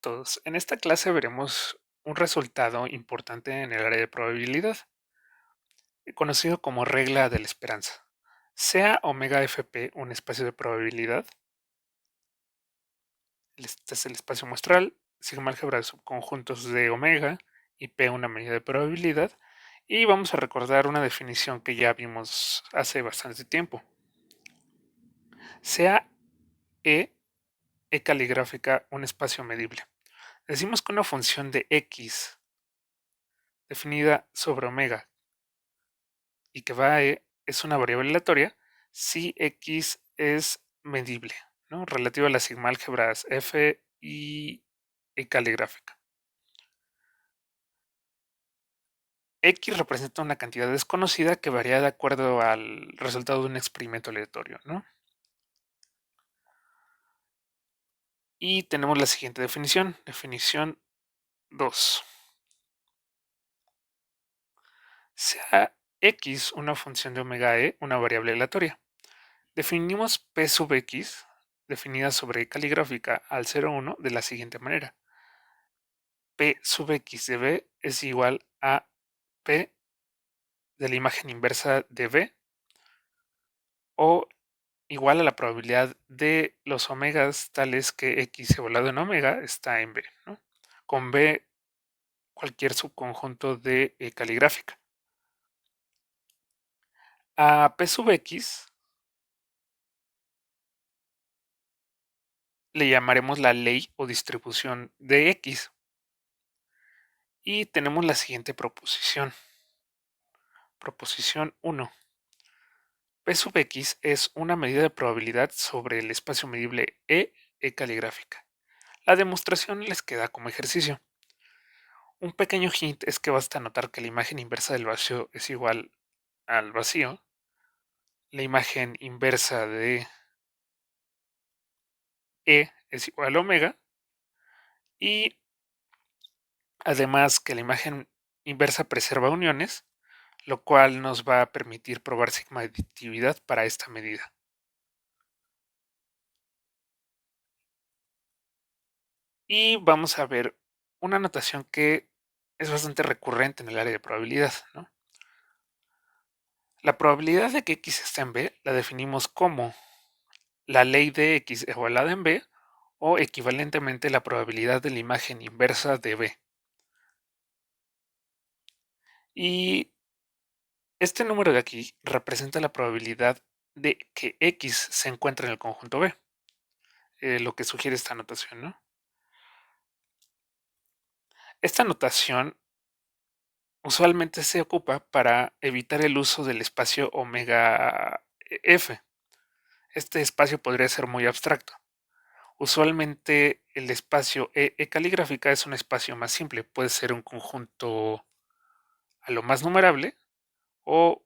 todos. En esta clase veremos un resultado importante en el área de probabilidad, conocido como regla de la esperanza. Sea omega fp un espacio de probabilidad, este es el espacio muestral, sigma álgebra de subconjuntos de omega y p una medida de probabilidad, y vamos a recordar una definición que ya vimos hace bastante tiempo. Sea e caligráfica un espacio medible. Decimos que una función de x definida sobre omega y que va a e es una variable aleatoria si x es medible, ¿no? Relativa a las sigma álgebras f y caligráfica. X representa una cantidad desconocida que varía de acuerdo al resultado de un experimento aleatorio, ¿no? Y tenemos la siguiente definición, definición 2. Sea x una función de omega e, una variable aleatoria. Definimos p sub x, definida sobre caligráfica al 0,1 de la siguiente manera. P sub x de b es igual a P de la imagen inversa de b o igual a la probabilidad de los omegas tales que x evaluado en omega está en b, ¿no? Con b cualquier subconjunto de caligráfica. A P sub x le llamaremos la ley o distribución de x. Y tenemos la siguiente proposición. Proposición 1. P sub x es una medida de probabilidad sobre el espacio medible e caligráfica. La demostración les queda como ejercicio. Un pequeño hint es que basta notar que la imagen inversa del vacío es igual al vacío. La imagen inversa de e es igual a omega. Y además que la imagen inversa preserva uniones, lo cual nos va a permitir probar sigma aditividad para esta medida. Y vamos a ver una notación que es bastante recurrente en el área de probabilidad, ¿no? La probabilidad de que x esté en B la definimos como la ley de x igualada en B o equivalentemente la probabilidad de la imagen inversa de B. Y este número de aquí representa la probabilidad de que x se encuentre en el conjunto B, lo que sugiere esta notación, ¿no? Esta notación usualmente se ocupa para evitar el uso del espacio omega f. Este espacio podría ser muy abstracto. Usualmente el espacio caligráfica es un espacio más simple, puede ser un conjunto a lo más numerable o,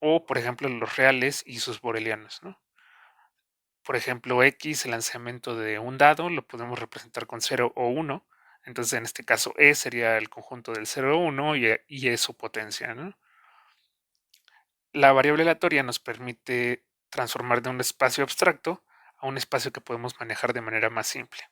por ejemplo, los reales y sus borelianos, ¿no? Por ejemplo, x, el lanzamiento de un dado, lo podemos representar con 0 o 1. Entonces, en este caso, E sería el conjunto del 0 o 1 y E su potencia, ¿no? La variable aleatoria nos permite transformar de un espacio abstracto a un espacio que podemos manejar de manera más simple.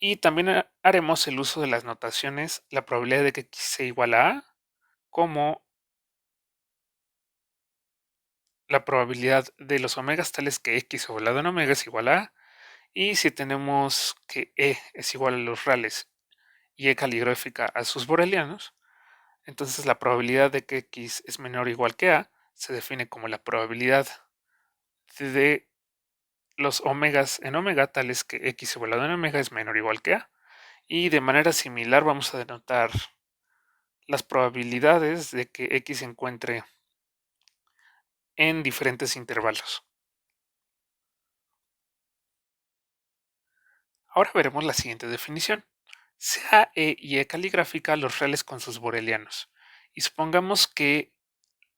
Y también haremos el uso de las notaciones, la probabilidad de que x sea igual a A, como la probabilidad de los omegas tales que x lado en omega es igual a A. Y si tenemos que E es igual a los reales y E caligráfica a sus borelianos, entonces la probabilidad de que x es menor o igual que A se define como la probabilidad de los omegas en omega tales que x igualado en omega es menor o igual que A. Y de manera similar vamos a denotar las probabilidades de que x se encuentre en diferentes intervalos. Ahora veremos la siguiente definición. Sea E y E caligráfica los reales con sus borelianos. Y supongamos que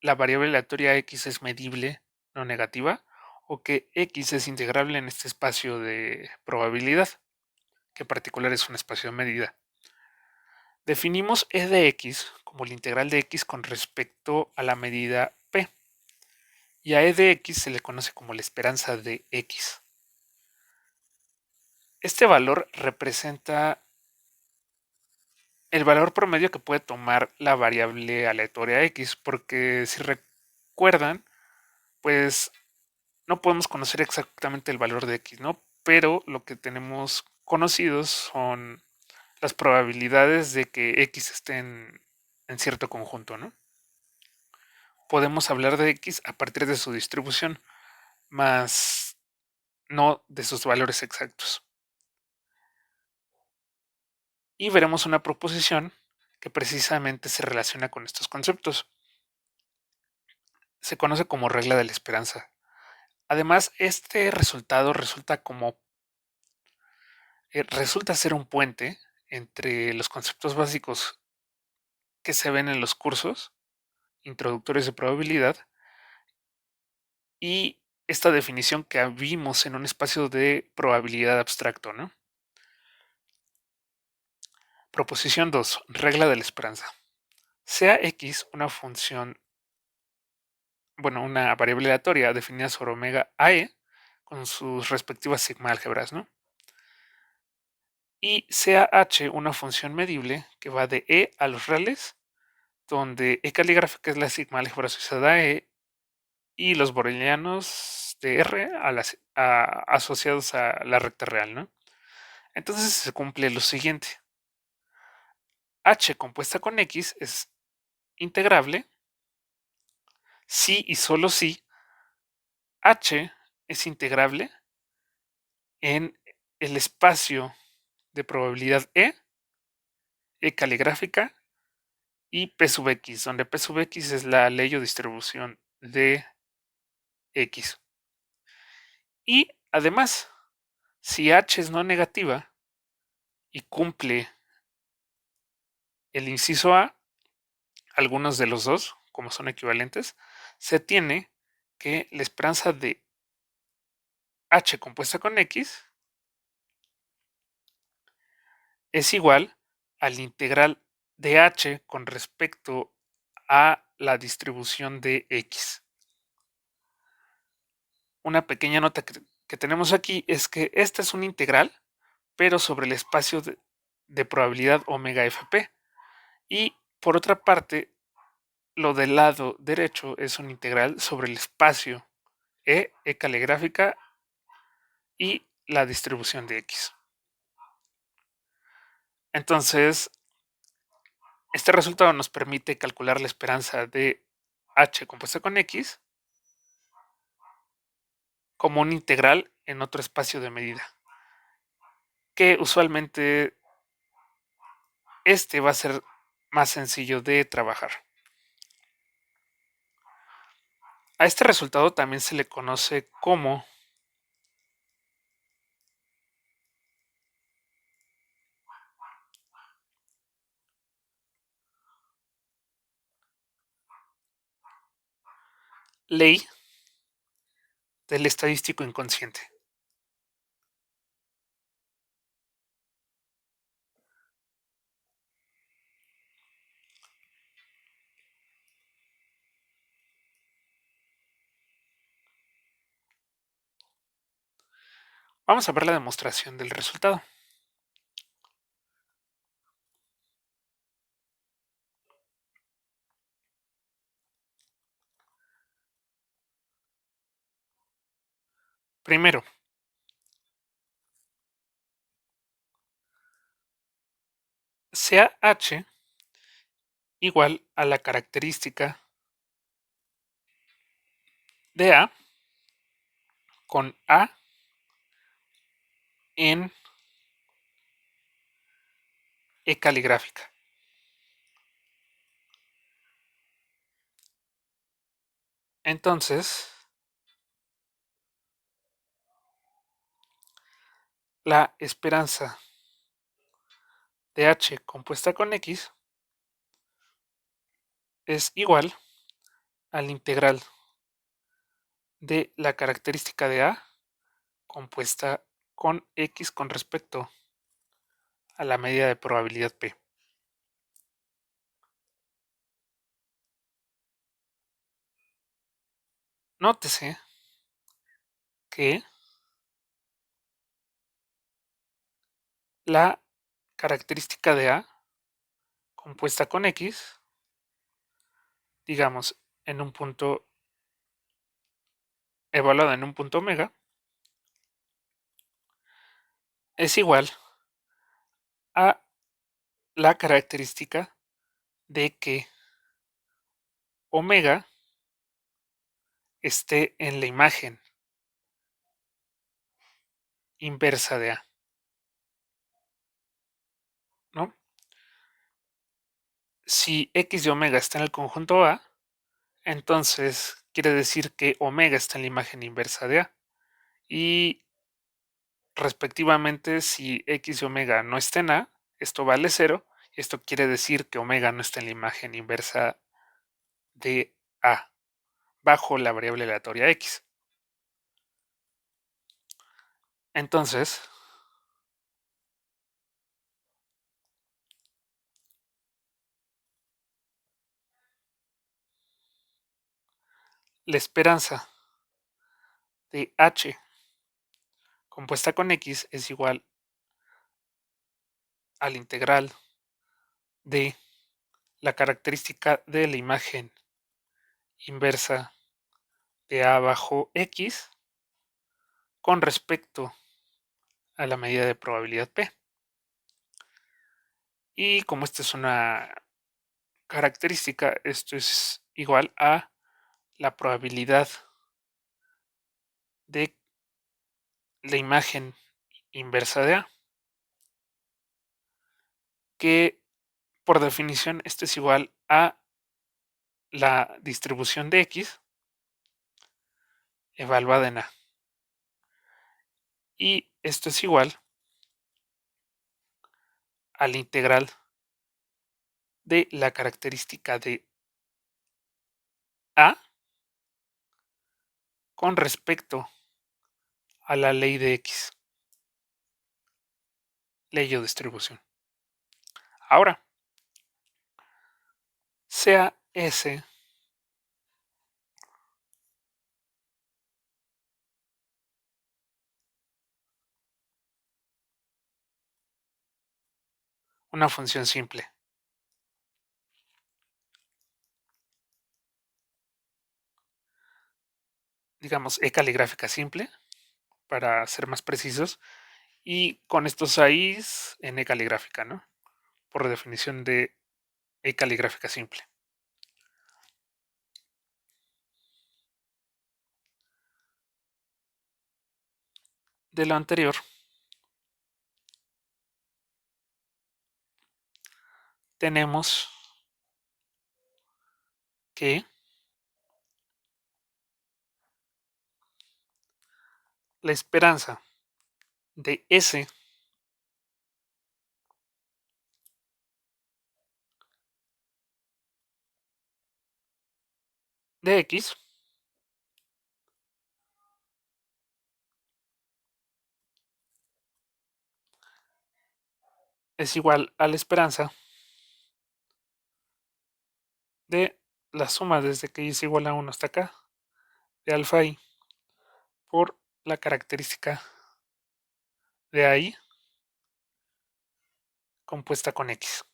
la variable aleatoria x es medible, no negativa, o que x es integrable en este espacio de probabilidad, que en particular es un espacio de medida. Definimos e de x como la integral de x con respecto a la medida p, y a e de x se le conoce como la esperanza de x. Este valor representa el valor promedio que puede tomar la variable aleatoria x, porque si recuerdan, pues no podemos conocer exactamente el valor de x, ¿no? Pero lo que tenemos conocidos son las probabilidades de que x esté en cierto conjunto, ¿no? Podemos hablar de x a partir de su distribución, más no de sus valores exactos. Y veremos una proposición que precisamente se relaciona con estos conceptos. Se conoce como regla de la esperanza. Además, este resultado resulta ser un puente entre los conceptos básicos que se ven en los cursos introductorios de probabilidad y esta definición que vimos en un espacio de probabilidad abstracto, ¿no? Proposición 2. Regla de la esperanza. Sea x una función, una variable aleatoria definida sobre omega AE con sus respectivas sigma álgebras, ¿no? Y sea h una función medible que va de e a los reales, donde e caligráfica es la sigma álgebra asociada a e y los borelianos de R asociados a la recta real, ¿no? Entonces se cumple lo siguiente. H compuesta con X es integrable si y solo si H es integrable en el espacio de probabilidad E caligráfica y P sub X, donde P sub X es la ley o distribución de X. Y además, si H es no negativa y cumple el inciso A, algunos de los dos, como son equivalentes, se tiene que la esperanza de H compuesta con X es igual al integral de H con respecto a la distribución de X. Una pequeña nota que tenemos aquí es que esta es un integral, pero sobre el espacio de probabilidad omega fp. Y por otra parte, lo del lado derecho es un integral sobre el espacio E caligráfica y la distribución de X. Entonces, este resultado nos permite calcular la esperanza de H compuesta con X como un integral en otro espacio de medida, que usualmente este va a ser más sencillo de trabajar. A este resultado también se le conoce como ley del estadístico inconsciente. Vamos a ver la demostración del resultado. Primero, sea H igual a la característica de A con A en E caligráfica. Entonces, la esperanza de H compuesta con X es igual al integral de la característica de A compuesta con X con respecto a la medida de probabilidad P. Nótese que la característica de A compuesta con X, digamos, en un punto evaluada en un punto omega, es igual a la característica de que omega esté en la imagen inversa de A, ¿no? Si X de omega está en el conjunto A, entonces quiere decir que omega está en la imagen inversa de A. Y respectivamente, si X y omega no está en A, esto vale 0. Y esto quiere decir que omega no está en la imagen inversa de A, bajo la variable aleatoria X. Entonces, la esperanza de H compuesta con X es igual al integral de la característica de la imagen inversa de A bajo X con respecto a la medida de probabilidad P. Y como esta es una característica, esto es igual a la probabilidad de la imagen inversa de A, que por definición esto es igual a la distribución de X evaluada en A. Y esto es igual al integral de la característica de A con respecto a la ley de X, ley o distribución. Ahora, sea S una función simple, digamos E caligráfica simple, para ser más precisos, y con estos ahí en E caligráfica, ¿no? Por definición de E caligráfica simple. De lo anterior, tenemos que la esperanza de S de X es igual a la esperanza de la suma desde que y es igual a 1 hasta acá de alfa i por la característica de ahí compuesta con X.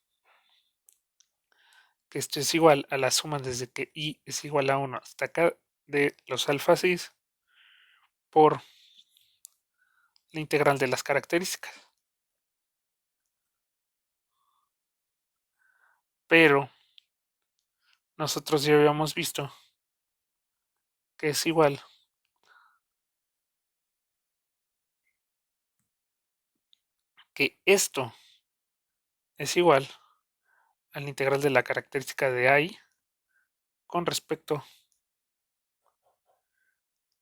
Que esto es igual a la suma desde que i es igual a 1 hasta acá de los alfas i por la integral de las características. Pero nosotros ya habíamos visto que es igual que esto es igual a la integral de la característica de i con respecto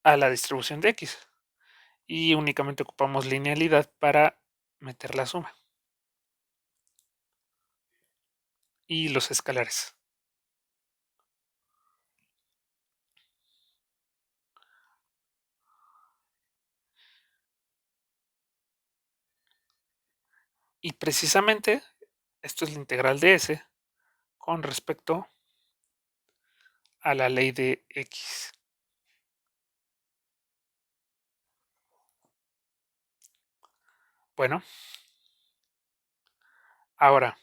a la distribución de X. Y únicamente ocupamos linealidad para meter la suma y los escalares. Y precisamente esto es la integral de S con respecto a la ley de X. Bueno, Ahora,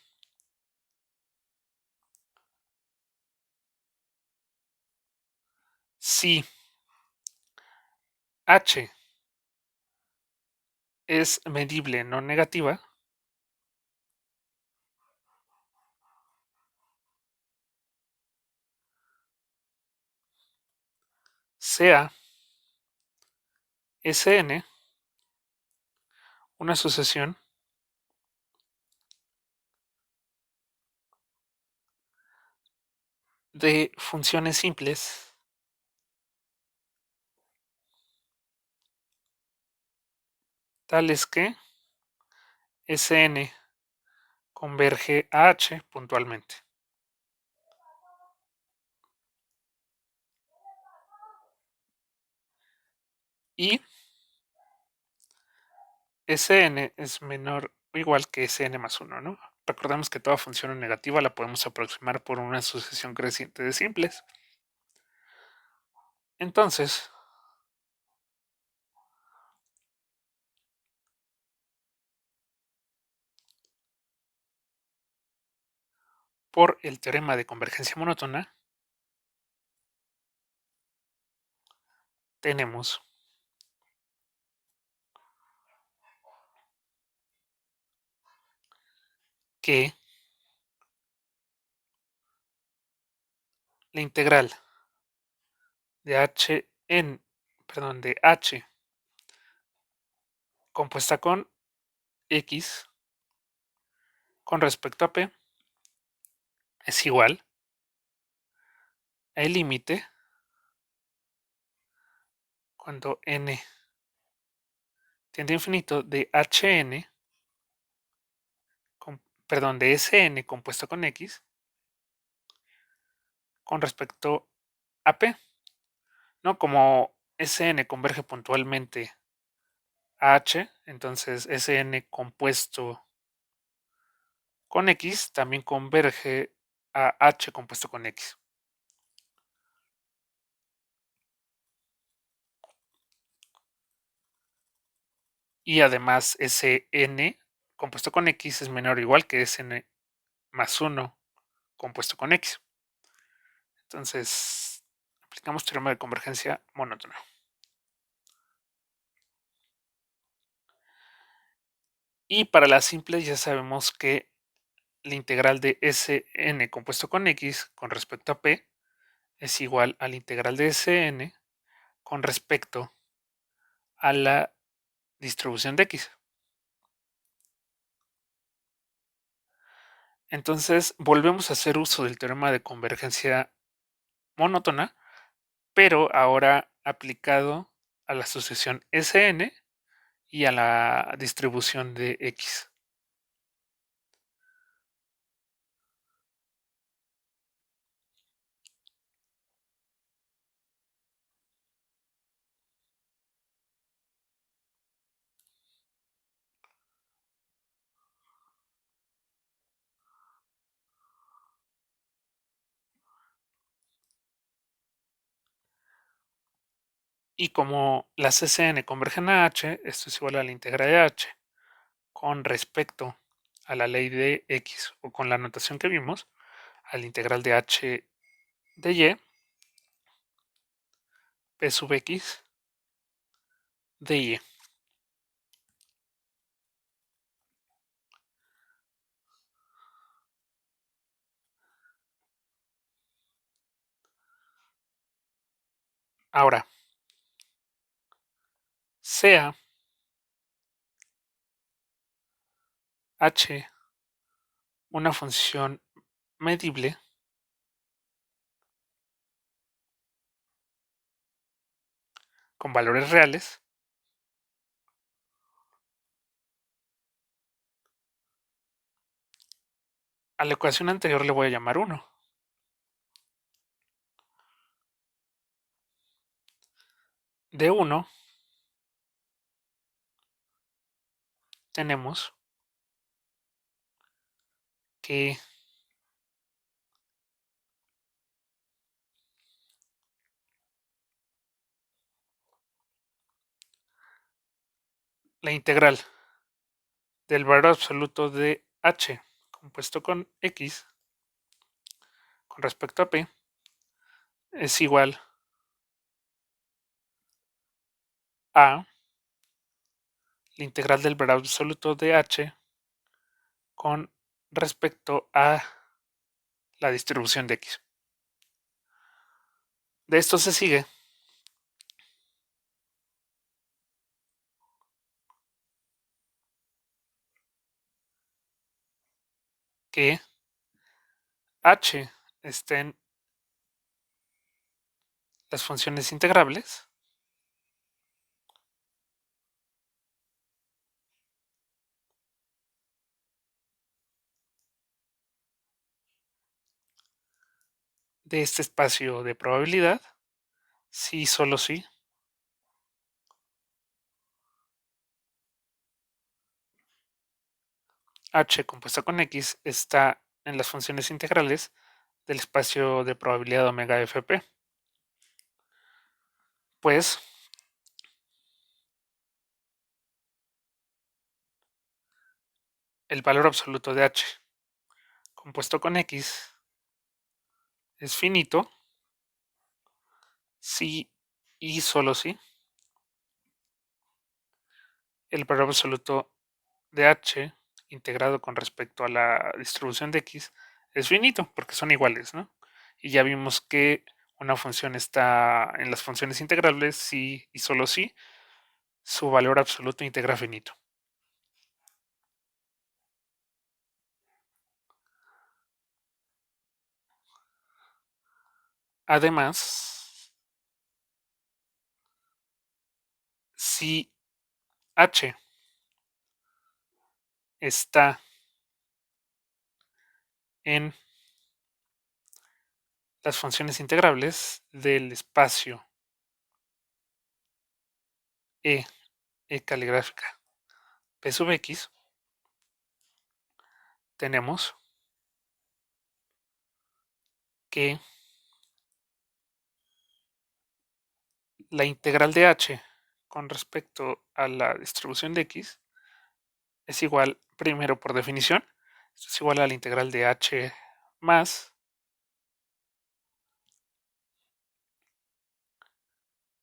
si H es medible no negativa, sea Sn una sucesión de funciones simples tales que Sn converge a H puntualmente. Y Sn es menor o igual que Sn más 1, ¿no? Recordemos que toda función negativa la podemos aproximar por una sucesión creciente de simples. Entonces, por el teorema de convergencia monótona, tenemos que la integral de h en, perdón, de h compuesta con x con respecto a p es igual al límite cuando n tiende a infinito de hn, perdón, de Sn compuesto con x con respecto a p, ¿no? Como Sn converge puntualmente a h, entonces Sn compuesto con x también converge a h compuesto con x. Y además Sn compuesto con x es menor o igual que Sn más 1 compuesto con x. Entonces, aplicamos teorema de convergencia monótona. Y para las simples ya sabemos que la integral de Sn compuesto con x con respecto a p es igual a la integral de Sn con respecto a la distribución de x. Entonces, volvemos a hacer uso del teorema de convergencia monótona, pero ahora aplicado a la sucesión Sn y a la distribución de x. Y como las Sn convergen a h, esto es igual a la integral de h con respecto a la ley de x, o con la notación que vimos, a la integral de h de y, p sub x de y. Ahora, sea h una función medible con valores reales, a la ecuación anterior le voy a llamar 1. De 1 tenemos que la integral del valor absoluto de h compuesto con X con respecto a P es igual a la integral del valor absoluto de H con respecto a la distribución de X. De esto se sigue que H está en las funciones integrables de este espacio de probabilidad, si solo si H compuesta con X está en las funciones integrales del espacio de probabilidad omega fp. Pues el valor absoluto de H compuesto con X es finito si y solo si el valor absoluto de H integrado con respecto a la distribución de X es finito, porque son iguales, ¿no? Y ya vimos que una función está en las funciones integrables si y solo si su valor absoluto integra finito. Además, si H está en las funciones integrables del espacio E caligráfica P sub X, tenemos que la integral de H con respecto a la distribución de X es igual, primero por definición, esto es igual a la integral de H más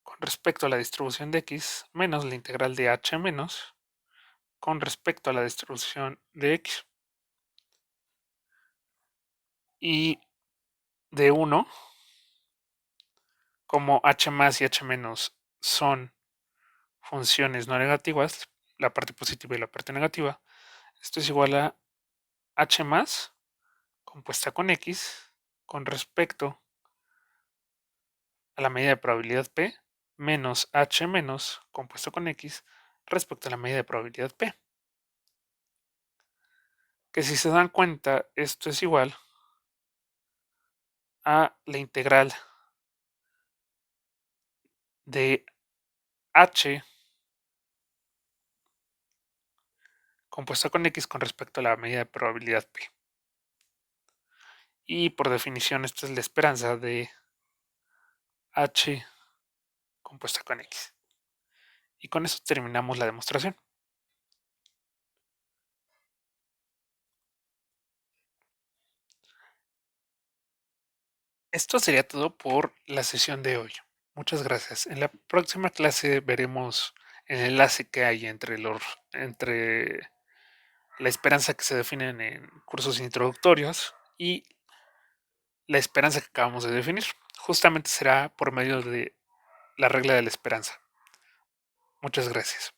con respecto a la distribución de X menos la integral de H menos con respecto a la distribución de X. Y de 1, como H más y H menos son funciones no negativas, la parte positiva y la parte negativa, esto es igual a H más compuesta con X con respecto a la medida de probabilidad P menos H menos compuesto con X respecto a la medida de probabilidad P. Que si se dan cuenta, esto es igual a la integral de H compuesta con X con respecto a la medida de probabilidad P. Y por definición, esta es la esperanza de H compuesta con X. Y con eso terminamos la demostración. Esto sería todo por la sesión de hoy. Muchas gracias. En la próxima clase veremos el enlace que hay entre la esperanza que se definen en cursos introductorios y la esperanza que acabamos de definir. Justamente será por medio de la regla de la esperanza. Muchas gracias.